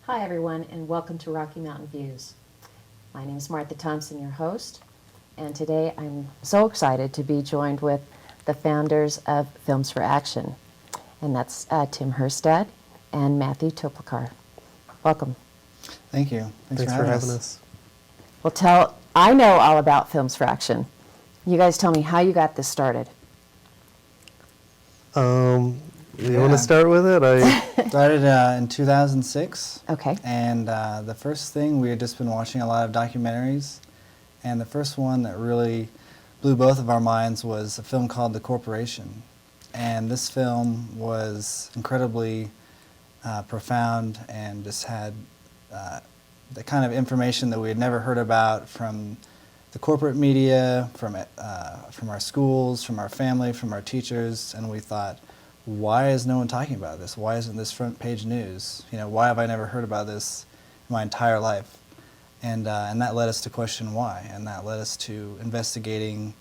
Hi everyone, and welcome to Rocky Mountain Views. My name is Martha Thompson, your host, and today I'm so excited to be joined with the founders of Films for Action, and that's Tim Herstad and Matthew Toplakar. Welcome. Thank you. Thanks for having us. Well, I know all about Films for Action. You guys tell me how you got this started. You want to start with it? Started in 2006. Okay. And the first thing, we had just been watching a lot of documentaries, and the first one that really blew both of our minds was a film called The Corporation. And this film was incredibly profound and just had the kind of information that we had never heard about from the corporate media, from our schools, from our family, from our teachers, and we thought, why is no one talking about this? Why isn't this front page news? You know, why have I never heard about this in my entire life? And that led us to question why, and that led us to investigating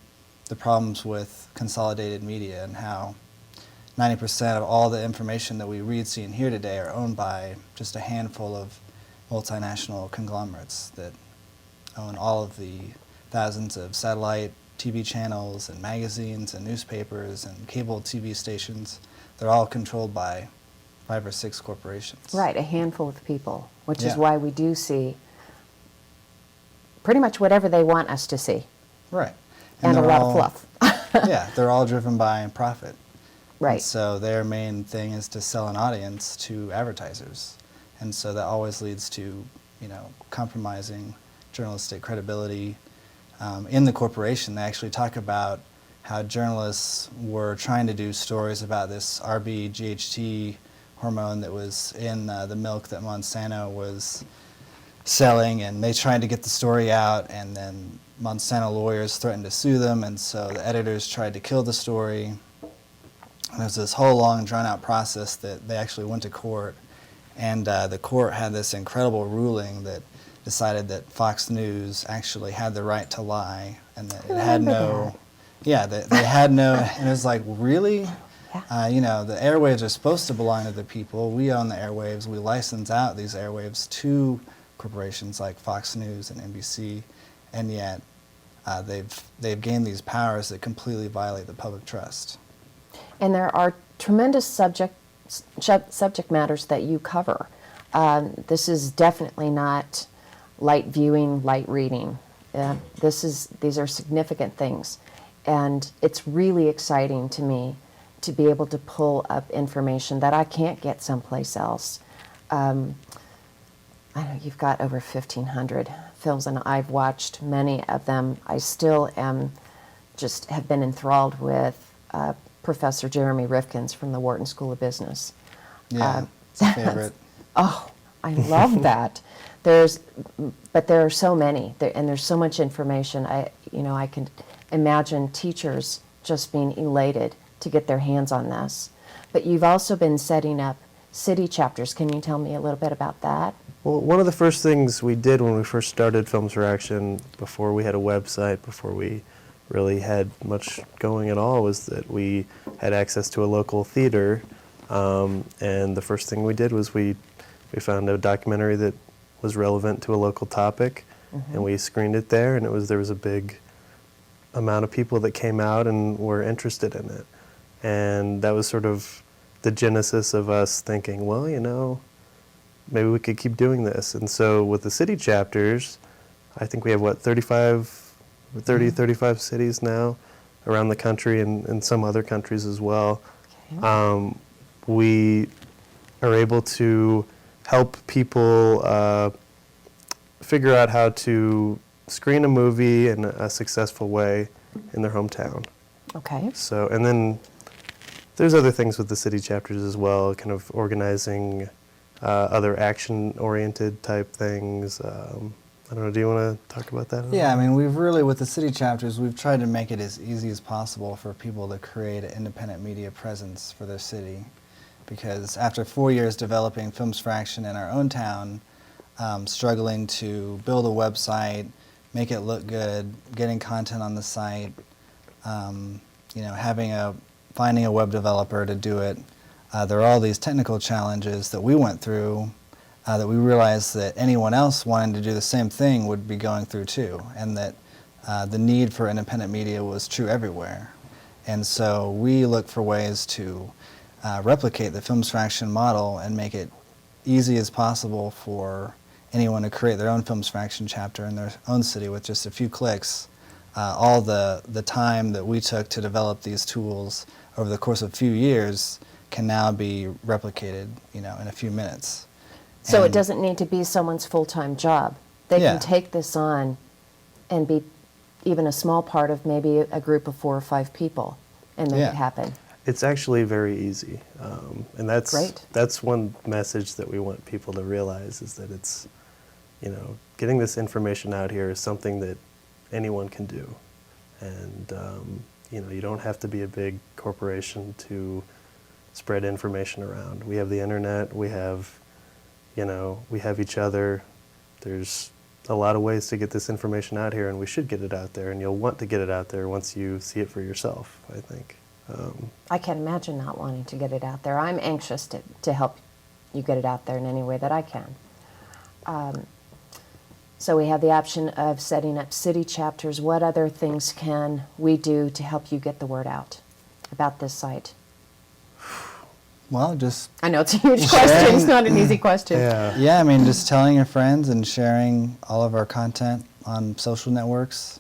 the problems with consolidated media and how 90% of all the information that we read, see, and hear today are owned by just a handful of multinational conglomerates that own all of the thousands of satellite TV channels and magazines and newspapers and cable TV stations. They're all controlled by 5 or 6 corporations. Right, a handful of people, which is Yeah. why we do see pretty much whatever they want us to see. Right. And a they're lot all- of fluff. Yeah, they're all driven by profit. Right. And so their main thing is to sell an audience to advertisers. And so that always leads to, compromising journalistic credibility. In The Corporation, they actually talk about how journalists were trying to do stories about this RBGHT hormone that was in the milk that Monsanto was selling, and they tried to get the story out, and then Monsanto lawyers threatened to sue them, and so the editors tried to kill the story. And there was this whole long, drawn-out process that they actually went to court, and the court had this incredible ruling that decided that Fox News actually had the right to lie, and that it had no... Yeah, they had no... And it was like, really? The airwaves are supposed to belong to the people. We own the airwaves. We license out these airwaves to corporations like Fox News and NBC, and yet they've gained these powers that completely violate the public trust. And there are tremendous subject matters that you cover. This is definitely not light viewing, light reading. These are significant things. And it's really exciting to me to be able to pull up information that I can't get someplace else. I know you've got over 1,500 films, and I've watched many of them. I still have been enthralled with Professor Jeremy Rifkin's from the Wharton School of Business. Yeah, it's a favorite. Oh, I love that. But there are so many, and there's so much information. I can imagine teachers just being elated to get their hands on this. But you've also been setting up city chapters. Can you tell me a little bit about that? Well, one of the first things we did when we first started Films for Action, before we had a website, before we really had much going at all, was that we had access to a local theater. And the first thing we did was we found a documentary that was relevant to a local topic, and we screened it there, and there was a big amount of people that came out and were interested in it. And that was sort of the genesis of us thinking, well, maybe we could keep doing this. And so with the city chapters, I think we have, 35 cities now around the country, and some other countries as well. Okay. We are able to help people figure out how to screen a movie in a successful way in their hometown. Okay. So, and then there's other things with the city chapters as well, kind of organizing other action-oriented type things. I don't know, do you want to talk about that? Yeah, I mean, with the city chapters, we've tried to make it as easy as possible for people to create an independent media presence for their city. Because after 4 years developing Films for Action in our own town, struggling to build a website, make it look good, getting content on the site, finding a web developer to do it. There are all these technical challenges that we went through that we realized that anyone else wanting to do the same thing would be going through too, and that the need for independent media was true everywhere. And so we look for ways to replicate the Films for Action model and make it easy as possible for anyone to create their own Films for Action chapter in their own city with just a few clicks. All the time that we took to develop these tools over the course of a few years can now be replicated, in a few minutes. So it And- doesn't need to be someone's full-time job. They Yeah. can take this on and be even a small part of maybe a group of 4 or 5 people and make Yeah. it happen. It's actually very easy, and that's Great. that's one message that we want people to realize is that it's, getting this information out here is something that anyone can do, and you don't have to be a big corporation to spread information around. We have the internet. We have, we have each other. There's a lot of ways to get this information out here, and we should get it out there. And you'll want to get it out there once you see it for yourself, I think. I can't imagine not wanting to get it out there. I'm anxious to help you get it out there in any way that I can. So we have the option of setting up city chapters. What other things can we do to help you get the word out about this site? Well, just I know it's a huge question. It's not an easy question. Yeah, I mean, just telling your friends and sharing all of our content on social networks.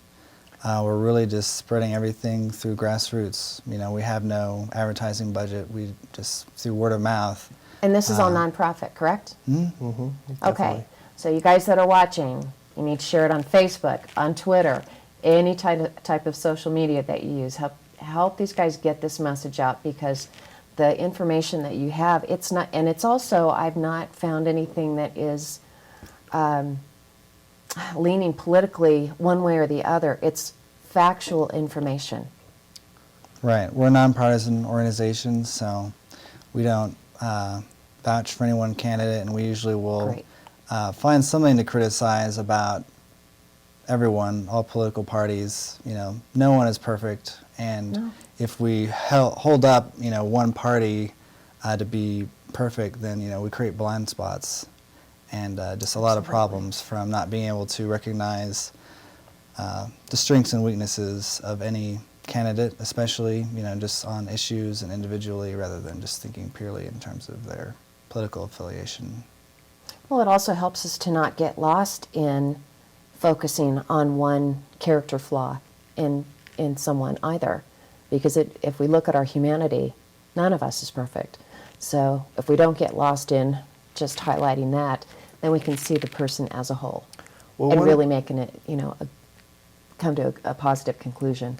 We're really just spreading everything through grassroots. We have no advertising budget. We just through word of mouth. And this is all nonprofit, correct? Mm-hmm, Okay. So you guys that are watching, you need to share it on Facebook, on Twitter, any type of social media that you use. Help these guys get this message out, because the information that you have, it's not, and it's also, I've not found anything that is leaning politically one way or the other. It's factual information. Right. We're a nonpartisan organization, so we don't vouch for any one candidate, and we usually will Great. Find something to criticize about everyone, all political parties. No one is perfect, and No. if we hold up, one party to be perfect, then we create blind spots, and just a lot of problems from not being able to recognize the strengths and weaknesses of any candidate, especially just on issues and individually, rather than just thinking purely in terms of their political affiliation. Well, it also helps us to not get lost in focusing on one character flaw in someone either. Because if we look at our humanity, none of us is perfect. So if we don't get lost in just highlighting that, then we can see the person as a whole. Well, and one- really making it, come to a positive conclusion.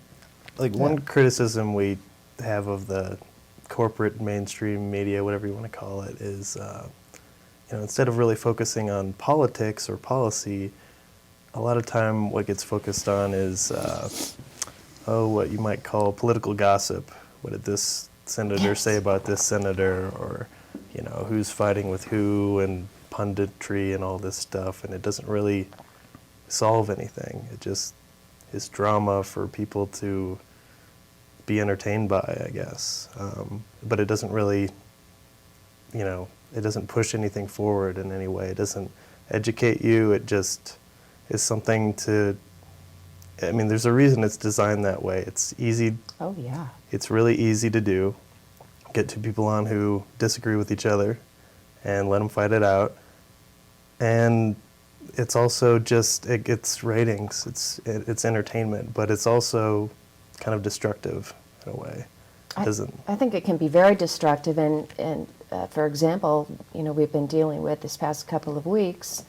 Like one criticism we have of the corporate mainstream media, whatever you want to call it, is instead of really focusing on politics or policy, a lot of time what gets focused on is what you might call political gossip. What did this senator Yes. say about this senator, or who's fighting with who, and punditry and all this stuff, and it doesn't really solve anything. It just is drama for people to be entertained by, I guess. But it doesn't really, it doesn't push anything forward in any way. It doesn't educate you. It just is something to, there's a reason it's designed that way. It's easy. Oh, yeah. It's really easy to do. Get two people on who disagree with each other and let them fight it out. And it's also just, it gets ratings. It's entertainment, but it's also kind of destructive in a way. It doesn't. I think it can be very destructive, and for example, we've been dealing with this past couple of weeks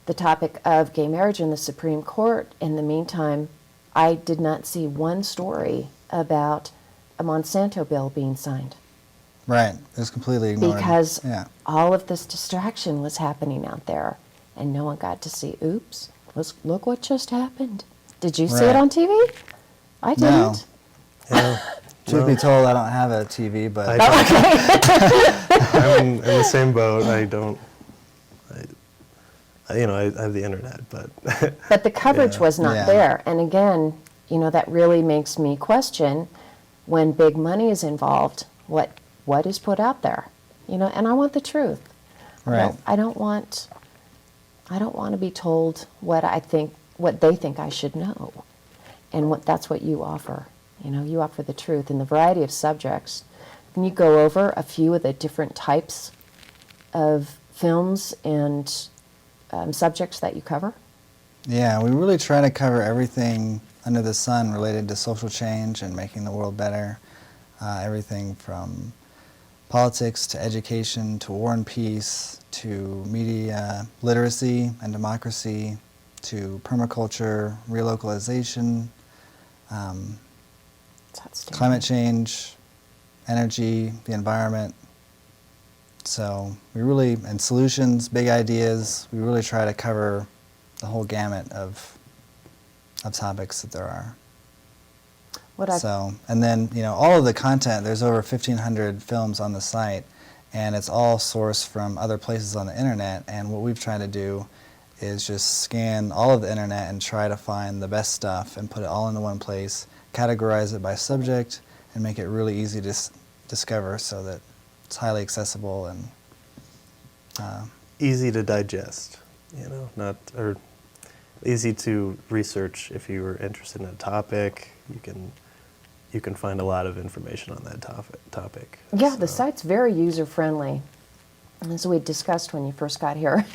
the topic of gay marriage in the Supreme Court. In the meantime, I did not see one story about a Monsanto bill being signed, Right. It was completely ignored. because Yeah. all of this distraction was happening out there, and no one got to see, oops, look what just happened. Did you see it Right. on TV? I No. didn't. Yeah. Truth be told, I don't have a TV, but I don't. I'm in the same boat. I don't. I have the internet, but But the coverage Yeah. was not Yeah. there. And again, that really makes me question, when big money is involved, what is put out there. And I want the truth. Right. I don't want to be told what they think I should know. And that's what you offer. You offer the truth in the variety of subjects. Can you go over a few of the different types of films and subjects that you cover? Yeah, we really try to cover everything under the sun related to social change and making the world better. Everything from politics to education to war and peace to media literacy and democracy to permaculture, relocalization, It's outstanding. climate change, energy, the environment. So and solutions, big ideas, we really try to cover the whole gamut of topics that there are. And then, all of the content, there's over 1,500 films on the site, and it's all sourced from other places on the internet, and what we've tried to do is just scan all of the internet and try to find the best stuff and put it all into one place, categorize it by subject, and make it really easy to discover so that it's highly accessible and Easy to digest, or easy to research. If you were interested in a topic, you can find a lot of information on that topic. Yeah, the So, site's very user-friendly. As we discussed when you first got here,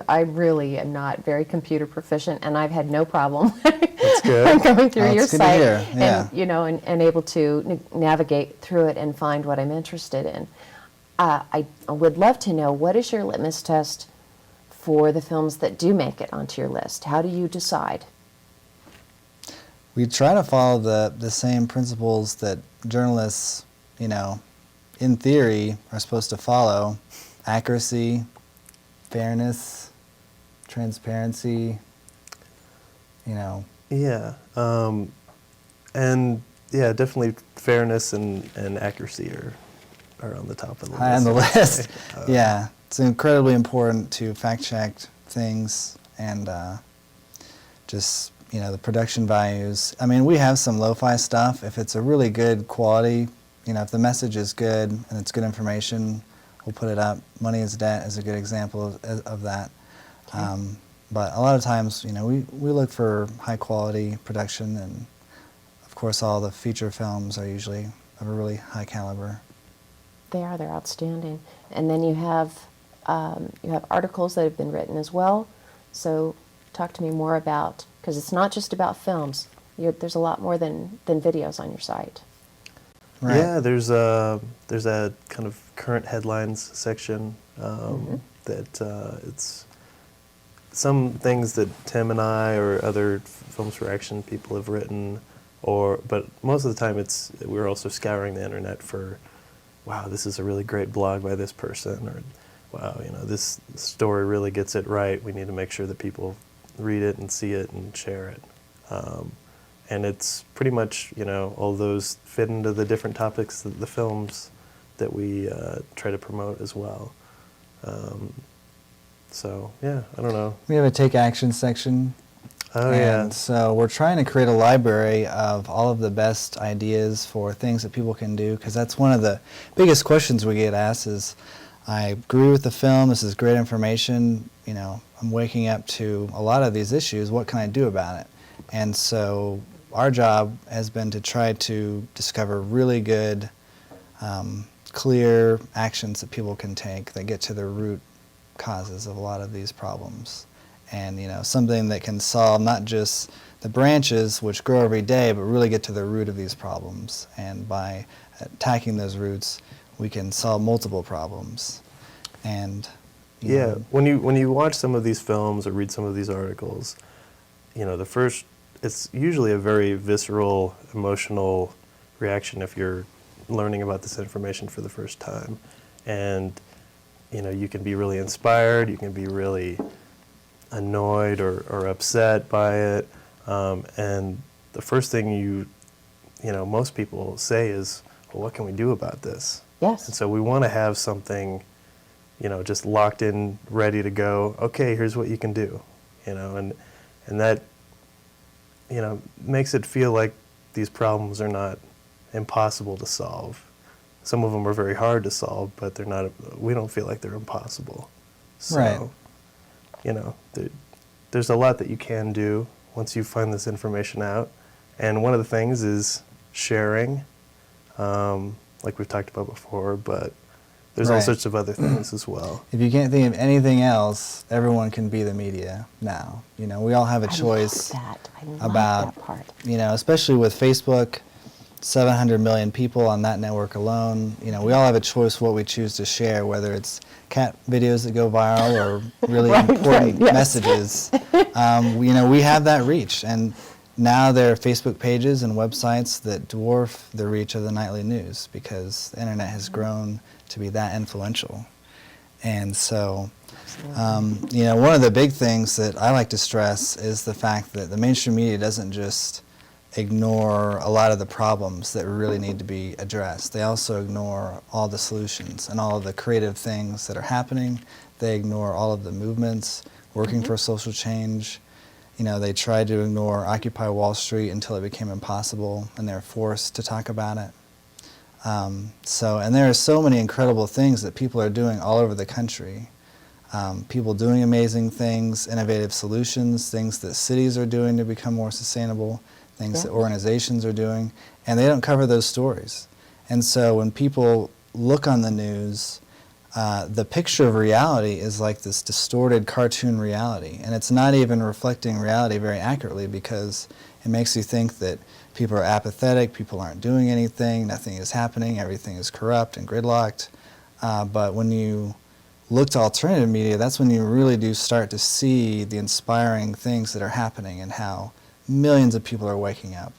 I really am not very computer proficient, and I've had no problem That's good. going through Oh, your it's good to site hear, yeah. and able to navigate through it and find what I'm interested in. I would love to know, what is your litmus test for the films that do make it onto your list? How do you decide? We try to follow the same principles that journalists, in theory, are supposed to follow: accuracy, fairness, transparency. Yeah, and yeah, definitely fairness and accuracy are on the top of the list. High on the I would list. say. Yeah, it's incredibly important to fact check things and just the production values. I mean, we have some lo-fi stuff. If it's a really good quality, if the message is good and it's good information, we'll put it up. Money is Debt is a good example of that. Okay. But a lot of times, we look for high quality production, and of course all the feature films are usually of a really high caliber. They're outstanding. And then you have articles that have been written as well. So talk to me more about, because it's not just about films. There's a lot more than videos on your site. Right. Yeah, there's a kind of current headlines section that it's some things that Tim and I or other Films for Action people have written, but most of the time we're also scouring the internet for, wow, this is a really great blog by this person, or wow, this story really gets it right. We need to make sure that people read it and see it and share it. And it's pretty much, all those fit into the different topics, the films that we try to promote as well. So, yeah, I don't know. We have a Take Action section. Oh, and yeah. so we're trying to create a library of all of the best ideas for things that people can do, because that's one of the biggest questions we get asked is, I agree with the film, this is great information, I'm waking up to a lot of these issues, what can I do about it? And so our job has been to try to discover really good, clear actions that people can take that get to the root causes of a lot of these problems. And something that can solve not just the branches, which grow every day, but really get to the root of these problems. And by attacking those roots, we can solve multiple problems. And Yeah, when you watch some of these films or read some of these articles, it's usually a very visceral, emotional reaction if you're learning about this information for the first time. And you can be really inspired, you can be really annoyed or upset by it, and the first thing most people say is, well, what can we do about this? Yes. And so we want to have something, just locked in, ready to go. Okay, here's what you can do, and that, makes it feel like these problems are not impossible to solve. some of them are very hard to solve, but they're not. We don't feel like they're impossible. So, Right. you know, there's a lot that you can do once you find this information out, and one of the things is sharing, like we've talked about before. But there's all Right. sorts of other things as well. If you can't think of anything else, everyone can be the media now. You know, we all have a choice I love that. I love about, that part. you know, especially with Facebook, 700 million people on that network alone. You know, we all have a choice what we choose to share, whether it's cat videos that go viral or really Right, important yes. messages. You know, we have that reach, and now there are Facebook pages and websites that dwarf the reach of the nightly news because the internet has grown to be that influential. And so, you know, one of the big things that I like to stress is the fact that the mainstream media doesn't just ignore a lot of the problems that really need to be addressed. They also ignore all the solutions and all of the creative things that are happening. They ignore all of the movements working for social change. You know, they tried to ignore Occupy Wall Street until it became impossible, and they're forced to talk about it. And there are so many incredible things that people are doing all over the country. People doing amazing things, innovative solutions, things that cities are doing to become more sustainable, things that organizations are doing, and they don't cover those stories. And so when people look on the news, the picture of reality is like this distorted cartoon reality, and it's not even reflecting reality very accurately because it makes you think that people are apathetic, people aren't doing anything, nothing is happening, everything is corrupt and gridlocked. But when you look to alternative media, that's when you really do start to see the inspiring things that are happening and how millions of people are waking up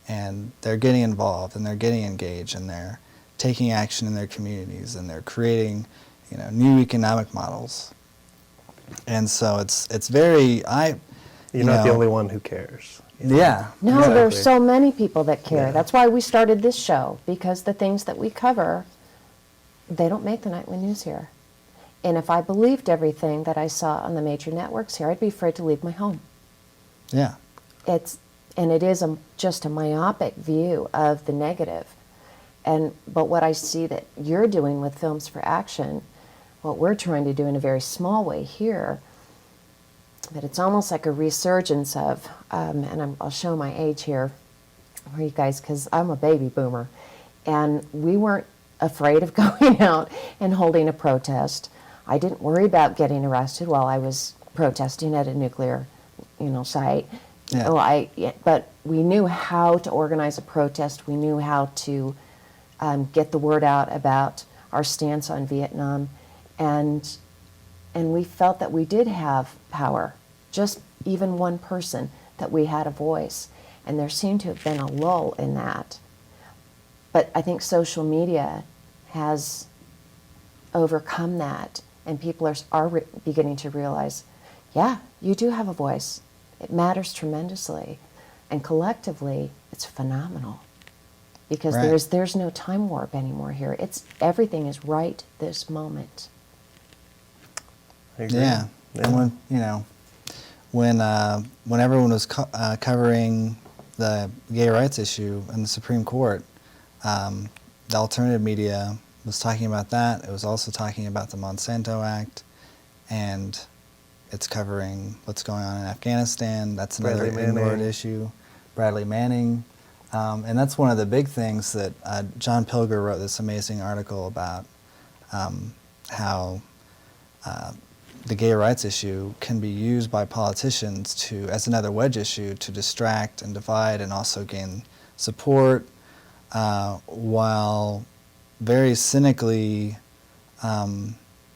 and they're getting involved and they're getting engaged and they're taking action in their communities and they're creating, you know, new economic models. And so it's very You're not the know, only one who cares. you know? Yeah. No, Exactly. there's so many people that care. Yeah. That's why we started this show, because the things that we cover, they don't make the nightly news here. And if I believed everything that I saw on the major networks here, I'd be afraid to leave my home. Yeah. It is just a myopic view of the negative. But what I see that you're doing with Films for Action, what we're trying to do in a very small way here, that it's almost like a resurgence of, I'll show my age here for you guys because I'm a baby boomer, and we weren't afraid of going out and holding a protest. I didn't worry about getting arrested while I was protesting at a nuclear, site. Yeah. But we knew how to organize a protest. We knew how to get the word out about our stance on Vietnam, and we felt that we did have power, just even one person, that we had a voice, and there seemed to have been a lull in that. But I think social media has overcome that, and people are beginning to realize, yeah, you do have a voice. It matters tremendously, and collectively, it's phenomenal. Because Right. there's no time warp anymore here. Everything is right this moment. I agree. Yeah. And when everyone was covering the gay rights issue in the Supreme Court, the alternative media was talking about that. It was also talking about the Monsanto Act, and it's covering what's going on in Afghanistan. That's another Bradley ignored Manning. issue. Bradley Manning. And that's one of the big things that John Pilger wrote this amazing article about how the gay rights issue can be used by politicians as another wedge issue to distract and divide and also gain support, while very cynically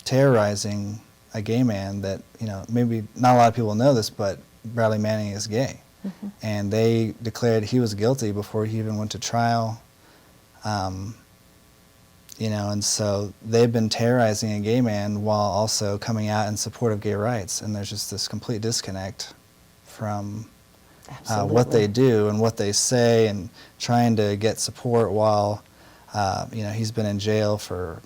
terrorizing a gay man that, maybe not a lot of people know this, but Bradley Manning is gay. Mm-hmm. And they declared he was guilty before he even went to trial. And so they've been terrorizing a gay man while also coming out in support of gay rights. And there's just this complete disconnect from what they do and what they say and trying to get support while, he's been in jail for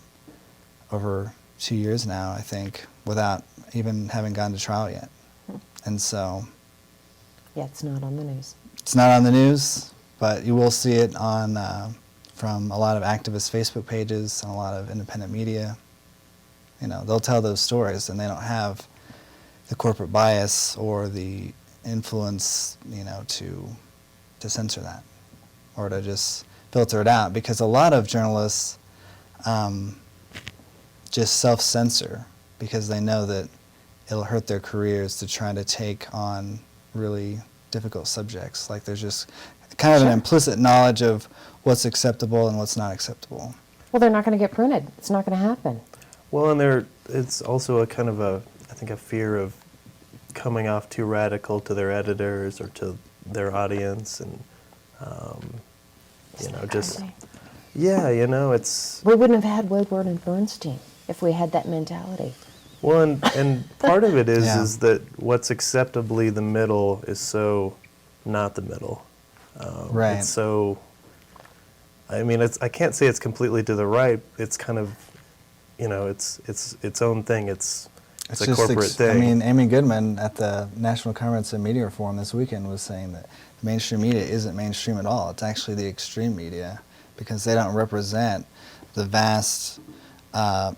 over 2 years now, I think, without even having gone to trial yet. And so Yeah, it's not on the news. it's not on the news, but you will see it on from a lot of activist Facebook pages and a lot of independent media. You know, they'll tell those stories, and they don't have the corporate bias or the influence, you know, to censor that or to just filter it out, because a lot of journalists just self-censor because they know that it'll hurt their careers to try to take on really difficult subjects. Like there's just kind of an Sure. implicit knowledge of what's acceptable and what's not acceptable. Well, they're not going to get printed. It's not going to happen. Well, and it's also a kind of I think a fear of coming off too radical to their editors or to their audience, and you know, just Crazy. yeah, you know, it's We wouldn't have had Woodward and Bernstein if we had that mentality. well, and part of it Yeah. is that what's acceptably the middle is so not the middle. Right. It's so. I mean, I can't say it's completely to the right. It's kind of, you know, it's its own thing. It's a just corporate thing. I mean, Amy Goodman at the National Conference of Media Reform this weekend was saying that mainstream media isn't mainstream at all. It's actually the extreme media, because they don't represent the vast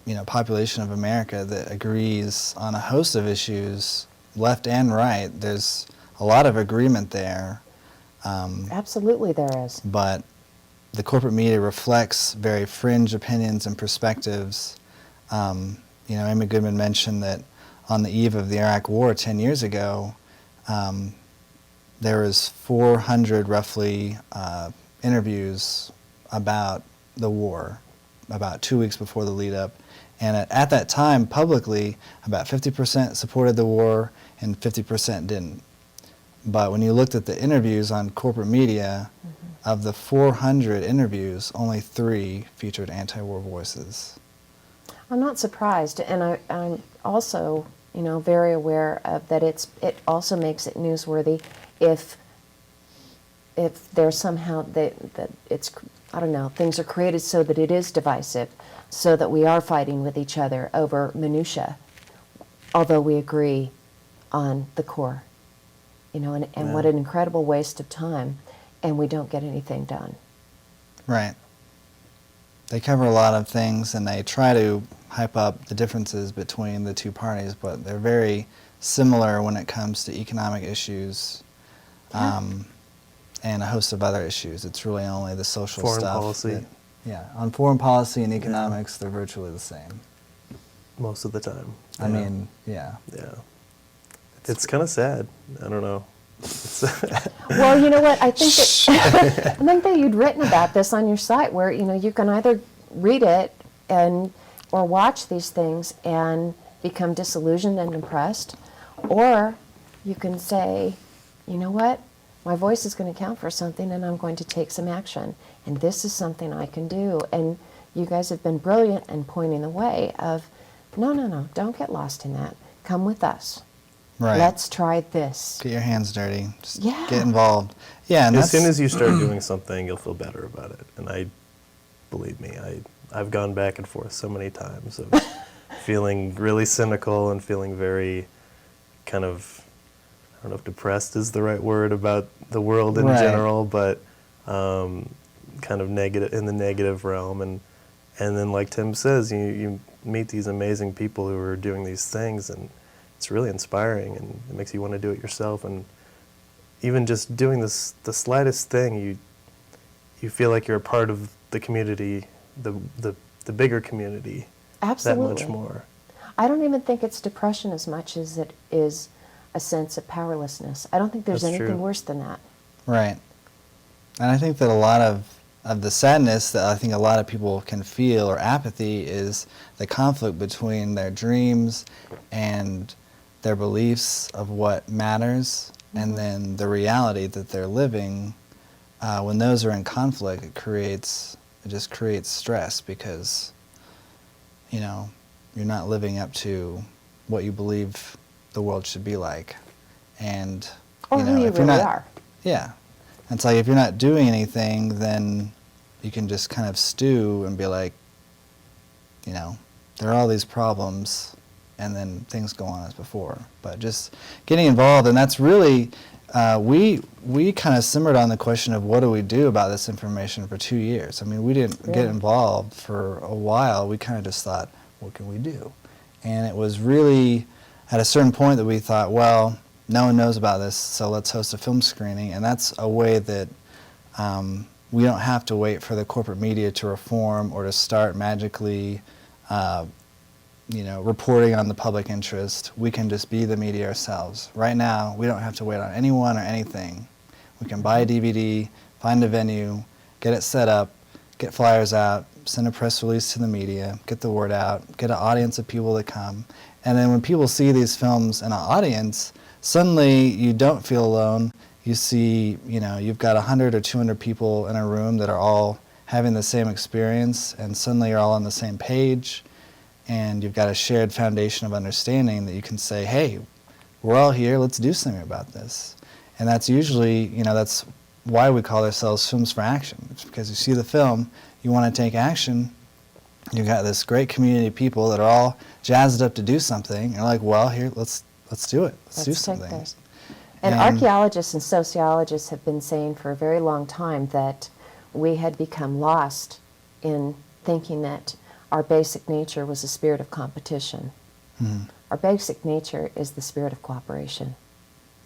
you know, population of America that agrees on a host of issues, left and right. There's a lot of agreement there, Absolutely, there is. but the corporate media reflects very fringe opinions and perspectives. You know, Amy Goodman mentioned that on the eve of the Iraq War 10 years ago, there was 400 roughly interviews about the war, about 2 weeks before the lead up. And at that time, publicly, about 50% supported the war and 50% didn't. But when you looked at the interviews on corporate media, of the 400 interviews, only 3 featured anti-war voices. I'm not surprised, and I'm also, you know, very aware of that. It also makes it newsworthy if there's somehow that it's, I don't know, things are created so that it is divisive, so that we are fighting with each other over minutia, although we agree on the core, you know, and what Yeah. an incredible waste of time, and we don't get anything done. Right. They cover a lot of things, and they try to hype up the differences between the two parties, but they're very similar when it comes to economic issues and a host of other issues. It's really only the social Foreign stuff. policy. Yeah, on foreign policy and economics, they're virtually the same. most of the time. I mean, yeah. Yeah. It's kind of sad. I don't know. It's Well, you know what? I think that I think that you'd written about this on your site, where you know you can either read it or watch these things and become disillusioned and depressed, or you can say, you know what? My voice is going to count for something, and I'm going to take some action, and this is something I can do. And you guys have been brilliant in pointing the way of, no, don't get lost in that. Come with us. Right. Let's try this. Get your hands dirty. Just Yeah. get involved. Yeah, and as that's, soon as you start doing something, you'll feel better about it. And believe me, I've gone back and forth so many times of feeling really cynical and feeling very kind of, I don't know if depressed is the right word about the world in Right. general, but kind of negative, in the negative realm. And then, like Tim says, you meet these amazing people who are doing these things, and it's really inspiring, and it makes you want to do it yourself. And even just doing the slightest thing, you feel like you're a part of the community, the bigger community, Absolutely. that much more. I don't even think it's depression as much as it is a sense of powerlessness. I don't think there's That's anything true. worse than that. right. And I think that a lot of the sadness that I think a lot of people can feel, or apathy, is the conflict between their dreams and their beliefs of what matters, and then the reality that they're living. When those are in conflict, it just creates stress, because you're not living up to what you believe the world should be like, and Or who you if you're really not, are. yeah, it's like if you're not doing anything, then you can just kind of stew and be like, there are all these problems, and then things go on as before. But just getting involved, and that's really We kind of simmered on the question of what do we do about this information for 2 years. I mean, we didn't get Really? involved for a while. We kind of just thought, what can we do? And it was really at a certain point that we thought, well, no one knows about this, so let's host a film screening. And that's a way that we don't have to wait for the corporate media to reform or to start magically reporting on the public interest. We can just be the media ourselves. Right now, we don't have to wait on anyone or anything. We can buy a DVD, find a venue, get it set up, get flyers out, send a press release to the media, get the word out, get an audience of people to come. And then when people see these films in an audience, suddenly you don't feel alone. You see, you've got 100 or 200 people in a room that are all having the same experience, and suddenly you're all on the same page. And you've got a shared foundation of understanding that you can say, hey, we're all here, let's do something about this. And that's usually, that's why we call ourselves Films for Action. It's because you see the film, you want to take action, you've got this great community of people that are all jazzed up to do something, and you're like, well, here, let's do it, let's do Let's take something. this. And archaeologists and sociologists have been saying for a very long time that we had become lost in thinking that our basic nature was a spirit of competition. Our basic nature is the spirit of cooperation.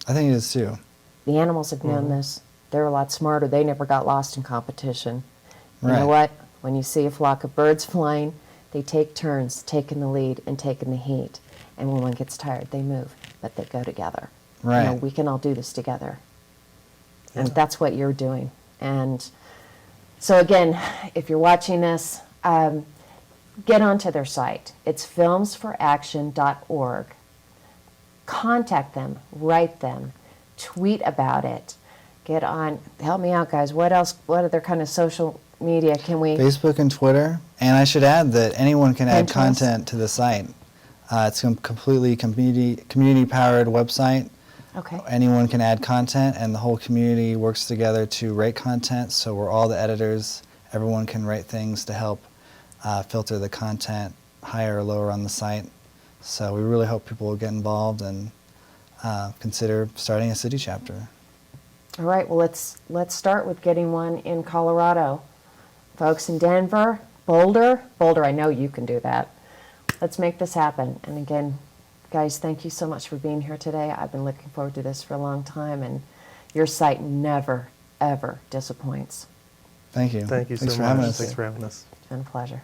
I think it is too. The animals have known this. They're a lot smarter. They never got lost in competition. You know Right. what? When you see a flock of birds flying, they take turns taking the lead and taking the heat. And when one gets tired, they move, but they go together. Right. We can all do this together. And that's what you're doing. And so again, if you're watching this, get onto their site. It's filmsforaction.org. Contact them, write them, tweet about it. Get on, help me out, guys. What else, what other kind of social media can we? Facebook and Twitter. And I should add that anyone can add Pinterest. content to the site. It's a completely community-powered website. Okay. Anyone can add content, and the whole community works together to rate content. So we're all the editors. Everyone can rate things to help filter the content higher or lower on the site. So we really hope people will get involved and consider starting a city chapter. All right, well, let's start with getting one in Colorado. Folks in Denver, Boulder, I know you can do that. Let's make this happen. And again, guys, thank you so much for being here today. I've been looking forward to this for a long time, and your site never, ever disappoints. Thank you. Thank you Thanks so for much. having us. Thanks for having us. It's been a pleasure.